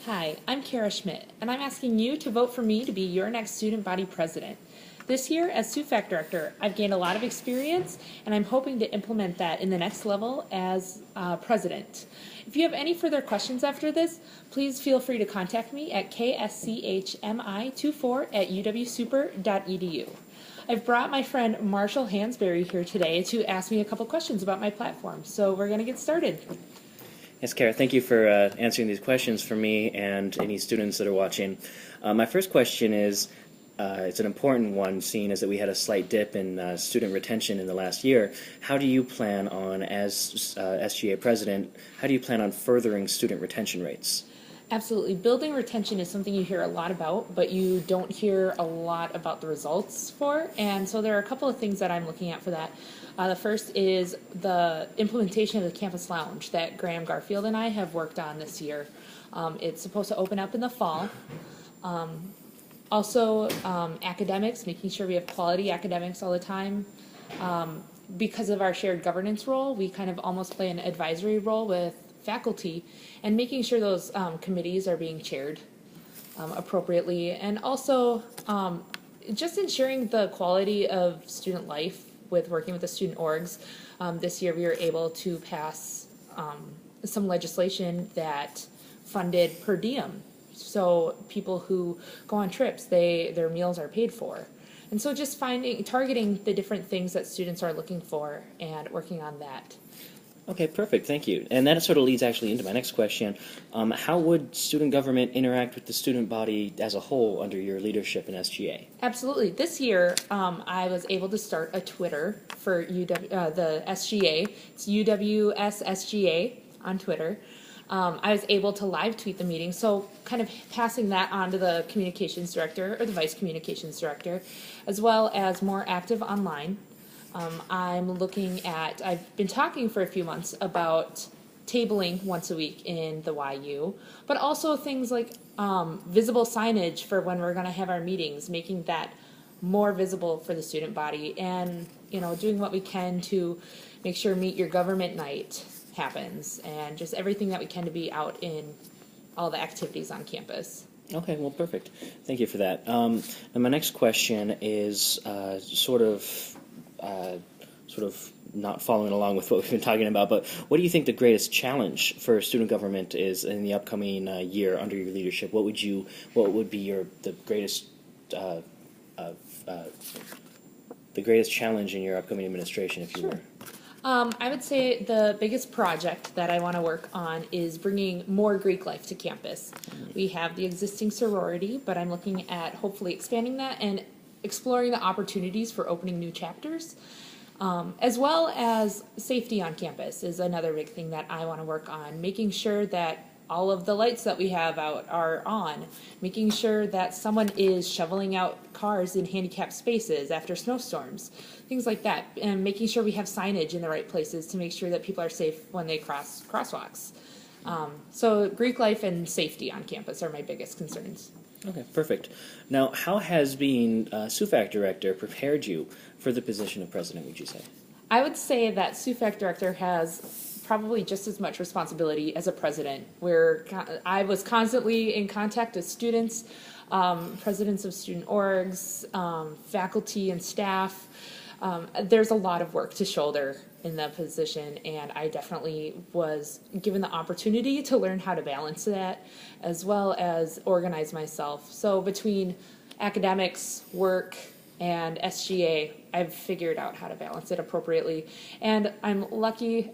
Hi, I'm Kara Schmidt, and I'm asking you to vote for me to be your next student body president. This year, as SUFAC director, I've gained a lot of experience, and I'm hoping to implement that in the next level as president. If you have any further questions after this, please feel free to contact me at kschmi24@uwsuper.edu. I've brought my friend Marshall Hansberry here today to ask me a couple questions about my platform, so we're going to get started. Yes, Kara, thank you for answering these questions for me and any students that are watching. My first question is, it's an important one, seeing as that we had a slight dip in student retention in the last year. How do you plan on, as SGA president, how do you plan on furthering student retention rates? Absolutely. Building retention is something you hear a lot about, but you don't hear a lot about the results for. And so there are a couple of things that I'm looking at for that. The first is the implementation of the campus lounge that Graham Garfield and I have worked on this year. It's supposed to open up in the fall. Also, academics, making sure we have quality academics all the time. Because of our shared governance role, we kind of almost play an advisory role with faculty and making sure those committees are being chaired appropriately, and also just ensuring the quality of student life with working with the student orgs. This year we were able to pass some legislation that funded per diem, so people who go on trips, their meals are paid for. And so just targeting the different things that students are looking for and working on that. Okay, perfect. Thank you. And that sort of leads actually into my next question. How would student government interact with the student body as a whole under your leadership in SGA? Absolutely. This year, I was able to start a Twitter for the SGA. It's UWSSGA on Twitter. I was able to live tweet the meeting, so kind of passing that on to the communications director or the vice communications director, as well as more active online. I've been talking for a few months about tabling once a week in the YU, but also things like visible signage for when we're going to have our meetings, making that more visible for the student body, and doing what we can to make sure Meet Your Government Night happens, and just everything that we can to be out in all the activities on campus. Okay, well, perfect. Thank you for that. And my next question is sort of not following along with what we've been talking about, but what do you think the greatest challenge for student government is in the upcoming year under your leadership? What would be the greatest challenge in your upcoming administration, if you were? I would say the biggest project that I want to work on is bringing more Greek life to campus. We have the existing sorority, but I'm looking at hopefully expanding that and exploring the opportunities for opening new chapters, as well as safety on campus is another big thing that I want to work on, making sure that all of the lights that we have out are on, making sure that someone is shoveling out cars in handicapped spaces after snowstorms, things like that, and making sure we have signage in the right places to make sure that people are safe when they cross crosswalks. So Greek life and safety on campus are my biggest concerns. Okay, perfect. Now, how has being SUFAC director prepared you for the position of president, would you say? I would say that SUFAC director has probably just as much responsibility as a president. I was constantly in contact with students, presidents of student orgs, faculty and staff. There's a lot of work to shoulder in the position, and I definitely was given the opportunity to learn how to balance that as well as organize myself. So between academics, work, and SGA, I've figured out how to balance it appropriately. And I'm lucky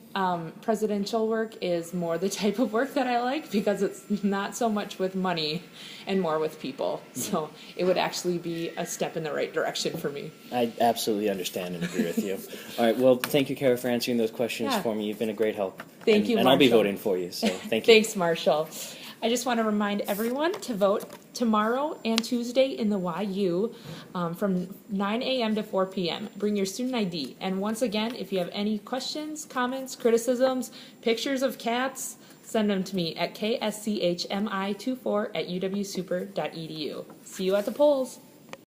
presidential work is more the type of work that I like, because it's not so much with money and more with people. So it would actually be a step in the right direction for me. I absolutely understand and agree with you. All right, well, thank you, Kara, for answering those questions for me. You've been a great help. Thank you, and Marshall. I'll be voting for you, so thank you. Thanks, Marshall. I just want to remind everyone to vote tomorrow and Tuesday in the YU from 9 a.m. to 4 p.m. Bring your student ID. And once again, if you have any questions, comments, criticisms, pictures of cats, send them to me at kschmi24@uwsuper.edu. See you at the polls.